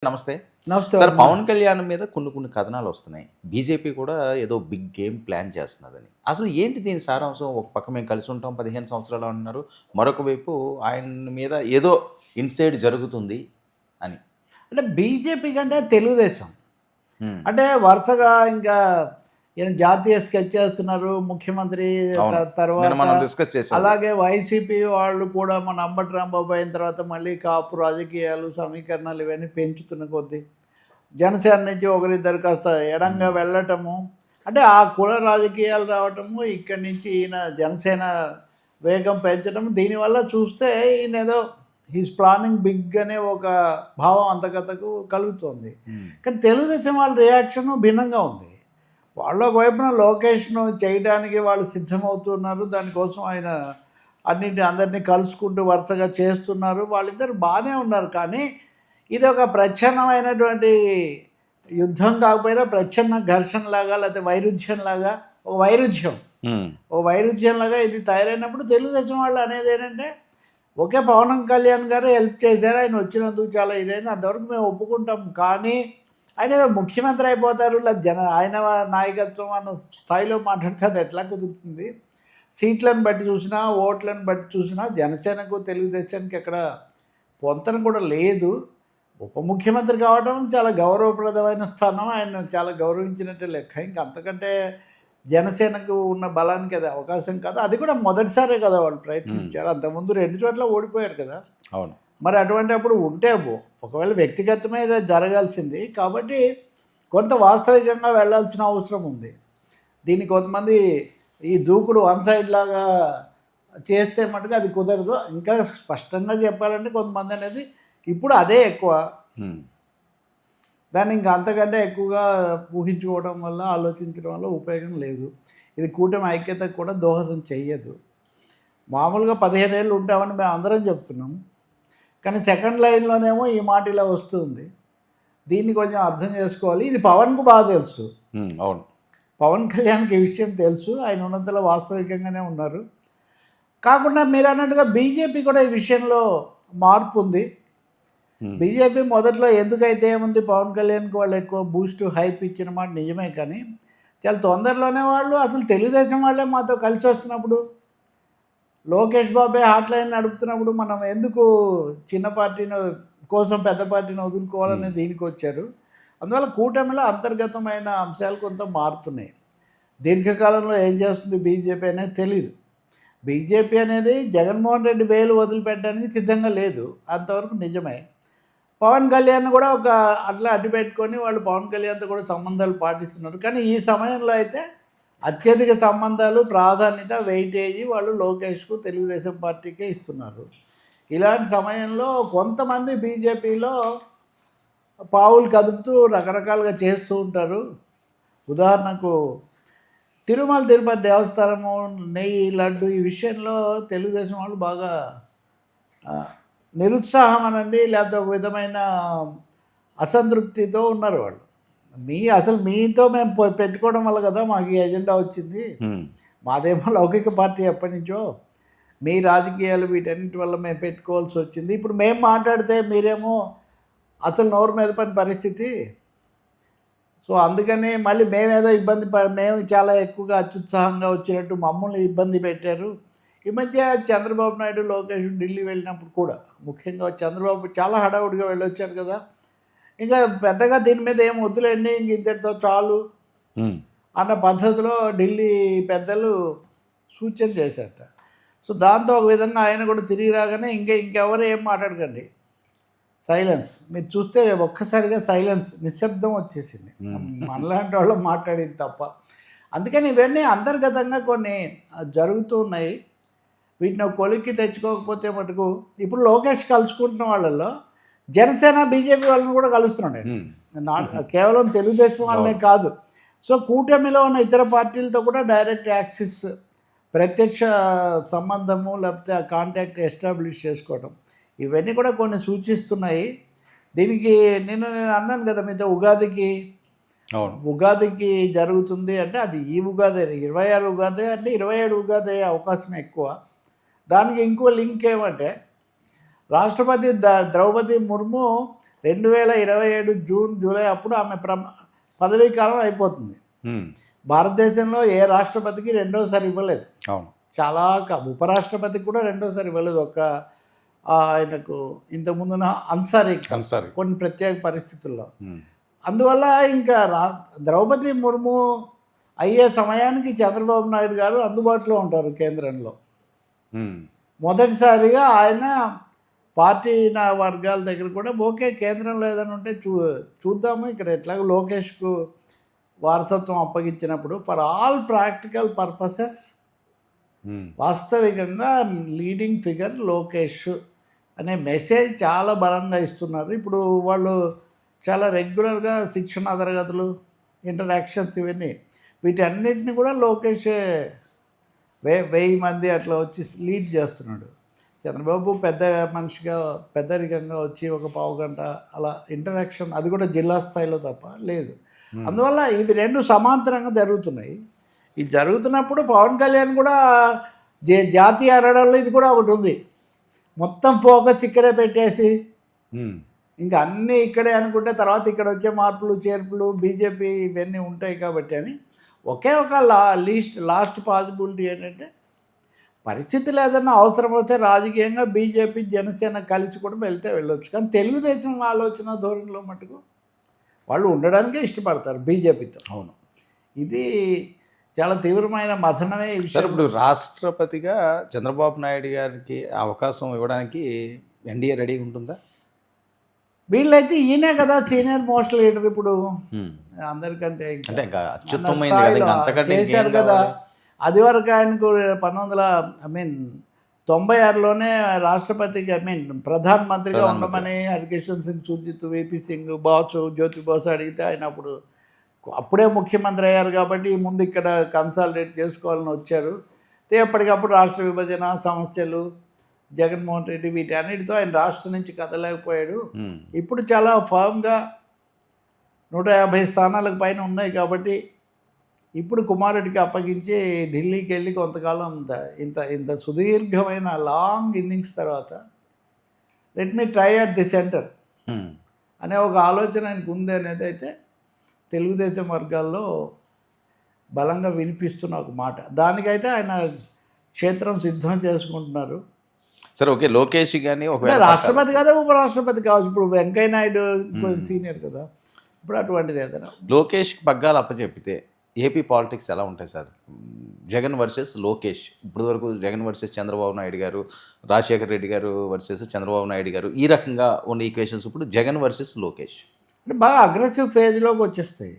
నమస్తే. నమస్తే సార్, వర్మ. పవన్ కళ్యాణ్ మీద కొన్ని కథనాలు వస్తున్నాయి. బీజేపీ కూడా ఏదో బిగ్ గేమ్ ప్లాన్ చేస్తున్నదని. అసలు ఏంటి దీని సారాంశం? ఒక పక్క మేము కలిసి ఉంటాం 15 సంవత్సరాలు అంటున్నారు. మరొక వైపు ఆయన మీద ఏదో ఇన్సైడ్ జరుగుతుంది అని. అంటే బీజేపీ కంటే తెలుగుదేశం హ్మ్. అంటే వరుసగా ఇంకా ఈయన జాతీయ స్కెచ్ చేస్తున్నారు ముఖ్యమంత్రి అవును. నిన్న తర్వాత మనం డిస్కస్ చేసాం. అలాగే వైసీపీ వాళ్ళు కూడా మన అంబటి రాంబాబు అయిన తర్వాత మళ్ళీ కాపు రాజకీయాలు సమీకరణాలు ఇవన్నీ పెంచుతున్న కొద్దీ జనసేన నుంచి ఒకరిద్దరు కాస్త ఎడంగా వెళ్ళటము అంటే ఆ కుల రాజకీయాలు రావటము ఇక్కడి నుంచి ఈయన జనసేన వేగం పెంచడం దీనివల్ల చూస్తే ఈయన ఏదో హీస్ ప్లానింగ్ బిగ్ అనే ఒక భావం అంతకథకు కలుగుతుంది. కానీ తెలుగుదేశం వాళ్ళ రియాక్షన్ భిన్నంగా ఉంది. వాళ్ళ వైపున లొకేషన్ చేయడానికి వాళ్ళు సిద్ధమవుతున్నారు. దానికోసం ఆయన అందరినీ కలుసుకుంటూ వరుసగా చేస్తున్నారు. వాళ్ళిద్దరు బాగానే ఉన్నారు. కానీ ఇది ఒక ప్రచ్ఛన్నమైనటువంటి యుద్ధం కాకపోయినా ప్రచ్ఛన్న ఘర్షణలాగా లేకపోతే వైరుధ్యంలాగా ఒక వైరుధ్యంలాగా ఇది తయారైనప్పుడు తెలుగుదేశం వాళ్ళు అనేది ఏంటంటే ఓకే, పవన్ కళ్యాణ్ గారు హెల్ప్ చేశారు, ఆయన వచ్చినందుకు చాలా ఇదైంది, అంతవరకు మేము ఒప్పుకుంటాం. కానీ ఆయన ఏదో ముఖ్యమంత్రి అయిపోతారు లేదా ఆయన నాయకత్వం అన్న స్థాయిలో మాట్లాడితే అది ఎట్లా కుదురుతుంది? సీట్లను బట్టి చూసినా ఓట్లను బట్టి చూసినా జనసేనకు తెలుగుదేశానికి ఎక్కడ పొంతన కూడా లేదు. ఉప ముఖ్యమంత్రి కావడం చాలా గౌరవప్రదమైన స్థానం, ఆయన చాలా గౌరవించినట్టే లెక్క. ఇంకా అంతకంటే జనసేనకు ఉన్న బలానికి అది అవకాశం కాదు. అది కూడా మొదటిసారే కదా వాళ్ళు ప్రయత్నించారు. అంతకుముందు 2 చోట్ల ఓడిపోయారు కదా. అవును. మరి అటువంటి అప్పుడు ఉంటే ఒకవేళ వ్యక్తిగతమే జరగాల్సింది కాబట్టి కొంత వాస్తవికంగా వెళ్ళాల్సిన అవసరం ఉంది. దీన్ని కొంతమంది ఈ దూకుడు వన్ సైడ్ లాగా చేస్తే మటుకు అది కుదరదు. ఇంకా స్పష్టంగా చెప్పాలంటే కొంతమంది అనేది ఇప్పుడు అదే ఎక్కువ, దాన్ని ఇంకా అంతకంటే ఎక్కువగా ఊహించుకోవడం వల్ల ఆలోచించడం వల్ల ఉపయోగం లేదు. ఇది కూటమి ఐక్యతకు కూడా దోహదం చెయ్యదు. మామూలుగా 15 ఏళ్ళు ఉంటామని మేము అందరం చెప్తున్నాం, కానీ సెకండ్ లైన్లోనేమో ఈ మాట ఇలా వస్తుంది. దీన్ని కొంచెం అర్థం చేసుకోవాలి. ఇది పవన్కు బాగా తెలుసు. అవును, పవన్ కళ్యాణ్కి ఈ విషయం తెలుసు. ఆయన ఉన్నంతలో వాస్తవికంగానే ఉన్నారు. కాకుండా మీరు అన్నట్టుగా బీజేపీ కూడా ఈ విషయంలో మార్పు ఉంది. బీజేపీ మొదట్లో ఎందుకైతే ఏముంది, పవన్ కళ్యాణ్కి వాళ్ళు ఎక్కువ బూస్ట్ హైప్ ఇచ్చిన మాట నిజమే. కానీ చాలా తొందరలోనే వాళ్ళు అసలు తెలుగుదేశం వాళ్ళే మాతో కలిసి వస్తున్నప్పుడు, లోకేష్ బాబే హాట్లైన్ నడుపుతున్నప్పుడు మనం ఎందుకు చిన్న పార్టీని కోసం పెద్ద పార్టీని వదులుకోవాలనే దీనికి వచ్చారు. అందువల్ల కూటమిలో అంతర్గతమైన అంశాలు కొంత మారుతున్నాయి. దీర్ఘకాలంలో ఏం చేస్తుంది బీజేపీ అనేది తెలీదు. బీజేపీ అనేది జగన్మోహన్ రెడ్డి వేలు వదిలిపెట్టడానికి సిద్ధంగా లేదు, అంతవరకు నిజమే. పవన్ కళ్యాణ్ కూడా ఒక అట్లా అడ్డు పెట్టుకొని వాళ్ళు పవన్ కళ్యాణ్తో కూడా సంబంధాలు పాటిస్తున్నారు. కానీ ఈ సమయంలో అయితే అత్యధిక సంబంధాలు ప్రాధాన్యత వెయిటేజీ వాళ్ళు లోకేష్కు తెలుగుదేశం పార్టీకే ఇస్తున్నారు. ఇలాంటి సమయంలో కొంతమంది బీజేపీలో పావులు కదుపుతూ రకరకాలుగా చేస్తూ ఉంటారు. ఉదాహరణకు తిరుమల తిరుపతి దేవస్థానము నెయ్యి లడ్డు ఈ విషయంలో తెలుగుదేశం వాళ్ళు బాగా నిరుత్సాహం అనండి, లేకపోతే ఒక విధమైన అసంతృప్తితో ఉన్నారు వాళ్ళు. అసలు మీతో మేము పెట్టుకోవడం వల్ల కదా మాకు ఈ ఎజెండా వచ్చింది. మాదేమో లౌకిక పార్టీ ఎప్పటి నుంచో, మీ రాజకీయాలు వీటన్నిటి వల్ల మేము పెట్టుకోవాల్సి వచ్చింది. ఇప్పుడు మేము మాట్లాడితే మీరేమో అసలు నోరు మీద పని పరిస్థితి. సో అందుకని మళ్ళీ మేమేదో మేము చాలా ఎక్కువగా అత్యుత్సాహంగా వచ్చినట్టు మమ్మల్ని ఇబ్బంది పెట్టారు. ఈ మధ్య చంద్రబాబు నాయుడు లోకేష్ ఢిల్లీ వెళ్ళినప్పుడు కూడా ముఖ్యంగా చంద్రబాబు చాలా హడావుడిగా వెళ్ళొచ్చారు కదా. ఇంకా పెద్దగా దీని మీద ఏం వద్దులేండి, ఇంక ఇంతటితో చాలు అన్న పద్ధతిలో ఢిల్లీ పెద్దలు సూచన చేశారట. సో దాంతో ఒక విధంగా ఆయన కూడా తిరిగి రాగానే ఇంకెవరు ఏం మాట్లాడకండి, సైలెన్స్. మీరు చూస్తే ఒక్కసారిగా సైలెన్స్, నిశ్శబ్దం వచ్చేసింది మనలాంటి వాళ్ళు మాట్లాడింది తప్ప. అందుకని ఇవన్నీ అంతర్గతంగా కొన్ని జరుగుతూ ఉన్నాయి. వీటిని కొలిక్కి తెచ్చుకోకపోతే మటుకు ఇప్పుడు లోకేష్ కలుసుకుంటున్న వాళ్ళల్లో జనసేన బీజేపీ వాళ్ళని కూడా కలుస్తున్నాడు. కేవలం తెలుగుదేశం వాళ్ళనే కాదు. సో కూటమిలో ఉన్న ఇతర పార్టీలతో కూడా డైరెక్ట్ యాక్సిస్, ప్రత్యక్ష సంబంధము లేకపోతే ఆ కాంటాక్ట్ ఎస్టాబ్లిష్ చేసుకోవడం, ఇవన్నీ కూడా కొన్ని సూచిస్తున్నాయి. దీనికి నేను అన్నాను కదా మీతో, ఉగాదికి జరుగుతుంది అంటే అది ఈ ఉగాది 26 ఉగాది అంటే 27 ఉగాది అయ్యే అవకాశం ఎక్కువ. దానికి ఇంకో లింక్ ఏమంటే రాష్ట్రపతి ద్రౌపది ముర్ము 2027 జూన్ జూలై అప్పుడు ఆమె పదవీ కాలం అయిపోతుంది. భారతదేశంలో ఏ రాష్ట్రపతికి రెండోసారి ఇవ్వలేదు. అవును. చాలా ఉపరాష్ట్రపతికి కూడా రెండోసారి ఇవ్వలేదు. ఆయనకు ఇంతకుముందున అన్సారీ కొన్ని ప్రత్యేక పరిస్థితుల్లో. అందువల్ల ఇంకా ద్రౌపది ముర్ము అయ్యే సమయానికి చంద్రబాబు నాయుడు గారు అందుబాటులో ఉంటారు కేంద్రంలో. మొదటిసారిగా ఆయన పార్టీ వర్గాల దగ్గర కూడా ఓకే కేంద్రంలో ఏదైనా ఉంటే చూద్దాము, ఇక్కడ ఎట్లాగో లోకేష్కు వారసత్వం అప్పగించినప్పుడు ఫర్ ఆల్ ప్రాక్టికల్ పర్పసెస్ వాస్తవికంగా లీడింగ్ ఫిగర్ లోకేష్ అనే మెసేజ్ చాలా బలంగా ఇస్తున్నారు. ఇప్పుడు వాళ్ళు చాలా రెగ్యులర్గా శిక్షణ తరగతులు, ఇంటరాక్షన్స్ ఇవన్నీ వీటన్నిటిని కూడా లోకేష్ 1000 మంది అట్లా వచ్చి లీడ్ చేస్తున్నాడు. చంద్రబాబు పెద్ద మనిషిగా పెద్దరికంగా వచ్చి ఒక పావు గంట అలా ఇంటరాక్షన్, అది కూడా జిల్లా స్థాయిలో తప్ప లేదు. అందువల్ల ఇవి రెండు సమాంతరంగా జరుగుతున్నాయి. ఇది జరుగుతున్నప్పుడు పవన్ కళ్యాణ్ కూడా జాతీయ అనడంలో ఇది కూడా ఒకటి ఉంది. మొత్తం ఫోకస్ ఇక్కడే పెట్టేసి ఇంకా అన్నీ ఇక్కడే అనుకుంటే తర్వాత ఇక్కడ వచ్చే మార్పులు చేర్పులు బీజేపీ ఇవన్నీ ఉంటాయి కాబట్టి అని ఒకే ఒక లాస్ట్ పాసిబిలిటీ ఏంటంటే పరిస్థితులు ఏదైనా అవసరమైతే రాజకీయంగా బీజేపీ జనసేన కలిసి కూడా వెళ్ళొచ్చు. కానీ తెలుగుదేశం ఆలోచన ధోరణిలో మటుకు వాళ్ళు ఉండడానికే ఇష్టపడతారు బీజేపీతో. అవును, ఇది చాలా తీవ్రమైన మథనమే. సార్ ఇప్పుడు రాష్ట్రపతిగా చంద్రబాబు నాయుడు గారికి అవకాశం ఇవ్వడానికి ఎన్డీఏ రెడీగా ఉంటుందా? వీళ్ళైతే ఈయనే కదా సీనియర్ మోస్ట్ లీడర్ ఇప్పుడు అందరికంటే చేశారు కదా. అది వరకు ఆయనకు 1996లోనే రాష్ట్రపతికి ప్రధానమంత్రిగా ఉండమని హరికిషన్ సింగ్, సుర్జిత్, విపి సింగ్, బాసు, జ్యోతి బాసు అడిగితే ఆయన అప్పుడే ముఖ్యమంత్రి అయ్యారు కాబట్టి ముందు ఇక్కడ కన్సాలిడేట్ చేసుకోవాలని వచ్చారు. ఎప్పటికప్పుడు రాష్ట్ర విభజన సమస్యలు, జగన్మోహన్ రెడ్డి వీటన్నిటితో ఆయన రాష్ట్రం నుంచి కదలేకపోయాడు. ఇప్పుడు చాలా ఫామ్గా 150 స్థానాలకు పైన ఉన్నాయి కాబట్టి ఇప్పుడు కుమారుడికి అప్పగించి ఢిల్లీకి వెళ్ళి కొంతకాలం ఇంత సుదీర్ఘమైన లాంగ్ ఇన్నింగ్స్ తర్వాత let me try at the centre అనే ఒక ఆలోచన ఆయనకు ఉంది అనేది అయితే తెలుగుదేశం వర్గాల్లో బలంగా వినిపిస్తున్న ఒక మాట. దానికైతే ఆయన క్షేత్రం సిద్ధం చేసుకుంటున్నారు. సరే ఓకే, లోకేష్ కానీ ఒక రాష్ట్రపతి కదా ఉపరాష్ట్రపతి కావచ్చు. ఇప్పుడు వెంకయ్య నాయుడు సీనియర్ కదా, ఇప్పుడు అటువంటిది ఏదైనా లోకేష్కి పగ్గాలు అప్పచెప్పితే ఏపీ పాలిటిక్స్ ఎలా ఉంటాయి సార్? జగన్ వర్సెస్ లోకేష్, ఇప్పుడు వరకు జగన్ వర్సెస్ చంద్రబాబు నాయుడు గారు, రాజశేఖర రెడ్డి గారు వర్సెస్ చంద్రబాబు నాయుడు గారు, ఈ రకంగా ఉన్న ఈక్వేషన్స్ ఇప్పుడు జగన్ వర్సెస్ లోకేష్ అంటే బాగా అగ్రెసివ్ ఫేజ్లోకి వచ్చేస్తాయి.